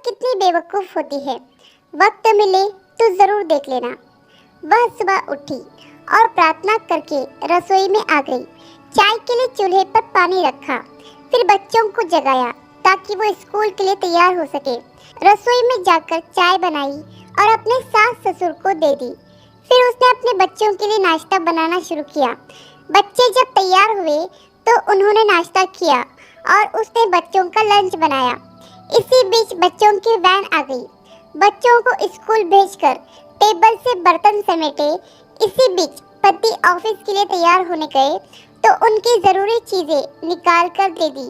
कितनी बेवकूफ़ होती है। वक्त मिले तो ज़रूर देख लेना। वह सुबह उठी और प्रार्थना करके रसोई में आ गई। चाय के लिए चूल्हे पर पानी रखा, फिर बच्चों को जगाया ताकि वो स्कूल के लिए तैयार हो सके। रसोई में जाकर चाय बनाई और अपने सास ससुर को दे दी। फिर उसने अपने बच्चों के लिए नाश्ता बनाना शुरू किया। बच्चे जब तैयार हुए तो उन्होंने नाश्ता किया और उसने बच्चों का लंच बनाया। इसी बीच बच्चों की वैन आ गई। बच्चों को स्कूल भेजकर टेबल से बर्तन समेटे। इसी बीच पति ऑफिस के लिए तैयार होने गए तो उनकी ज़रूरी चीज़ें निकाल कर दे दी।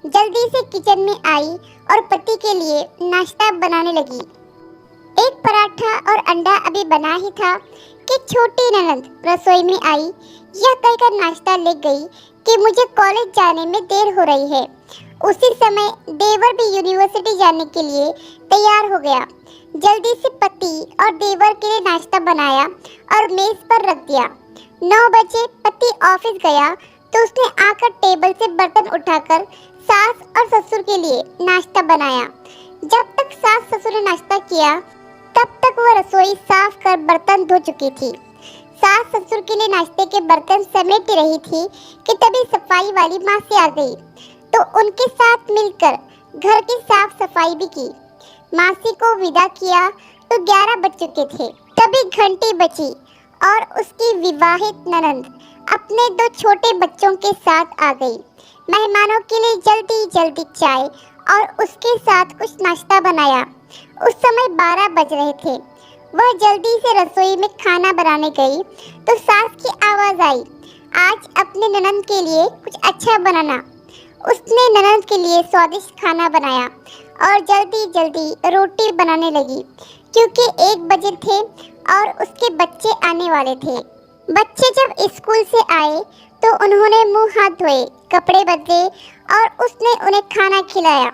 जल्दी से किचन में आई और पति के लिए नाश्ता बनाने लगी। एक पराठा और अंडा अभी बना ही था कि छोटी ननद रसोई में आई। यह कहकर नाश्ता ले गई कि मुझे कॉलेज जाने में देर हो रही है। उसी समय देवर भी यूनिवर्सिटी जाने के लिए तैयार हो गया। जल्दी से पति और देवर के लिए नाश्ता बनाया और मेज पर रख दिया। 9 बजे पति ऑफिस गया तो उसने आकर टेबल से बर्तन उठाकर सास और ससुर के लिए नाश्ता बनाया। जब तक सास ससुर ने नाश्ता किया तब तक वह रसोई साफ कर बर्तन धो चुकी थी। सास ससुर के लिए नाश्ते के बर्तन समेट रही थी कि तभी सफाई वाली माँ से आ गई तो उनके साथ मिलकर घर की साफ सफाई भी की। मासी को विदा किया तो 11 बज चुके थे। तभी घंटी बजी और उसकी विवाहित ननंद अपने 2 छोटे बच्चों के साथ आ गई। मेहमानों के लिए जल्दी जल्दी चाय और उसके साथ कुछ नाश्ता बनाया। उस समय 12 बज रहे थे। वह जल्दी से रसोई में खाना बनाने गई तो सास की आवाज़ आई, आज अपने ननंद के लिए कुछ अच्छा बनाना। उसने ननंद के लिए स्वादिष्ट खाना बनाया और जल्दी जल्दी रोटी बनाने लगी क्योंकि 1 बजे थे और उसके बच्चे आने वाले थे। बच्चे जब स्कूल से आए तो उन्होंने मुंह हाथ धोए, कपड़े बदले और उसने उन्हें खाना खिलाया।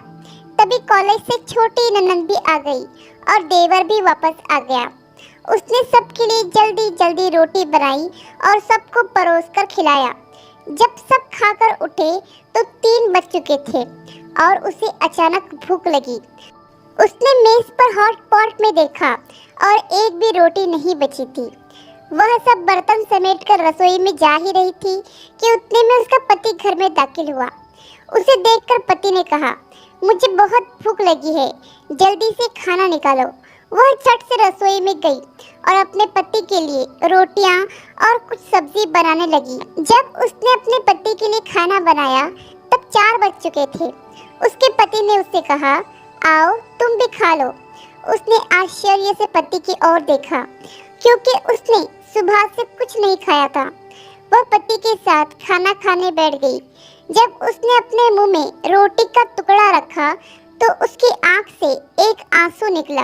तभी कॉलेज से छोटी ननंद भी आ गई और देवर भी वापस आ गया। उसने सबके लिए जल्दी जल्दी रोटी बनाई और सबको परोस कर खिलाया। जब सब खाकर उठे तो 3 बज चुके थे और उसे अचानक भूख लगी। उसने मेज पर हॉट पॉट में देखा और एक भी रोटी नहीं बची थी। वह सब बर्तन समेटकर रसोई में जा ही रही थी कि उतने में उसका पति घर में दाखिल हुआ। उसे देखकर पति ने कहा, मुझे बहुत भूख लगी है, जल्दी से खाना निकालो। वह झट से रसोई में गई और अपने पति के लिए रोटियां और कुछ सब्जी बनाने लगी। जब उसने अपने पति के लिए खाना बनाया तब 4 बज चुके थे। उसके पति ने उससे कहा, आओ तुम भी खा लो। उसने आश्चर्य से पति की ओर देखा क्योंकि उसने सुबह से कुछ नहीं खाया था। वह पति के साथ खाना खाने बैठ गई। जब उसने अपने मुंह में रोटी का टुकड़ा रखा तो उसकी आंख से एक आंसू निकला।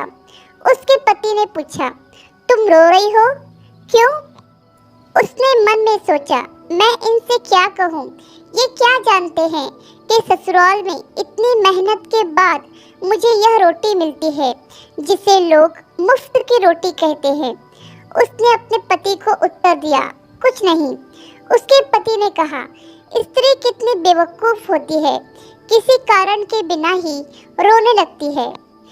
उसके पति ने पूछा, तुम रो रही हो, क्यों? उसने मन में सोचा, मैं इनसे क्या कहूँ? ये क्या जानते हैं कि ससुराल में इतनी मेहनत के बाद मुझे यह रोटी मिलती है जिसे लोग मुफ्त की रोटी कहते हैं। उसने अपने पति को उत्तर दिया, कुछ नहीं। उसके पति ने कहा, स्त्री कितनी बेवकूफ़ होती है, किसी कारण के बिना ही रोने लगती है।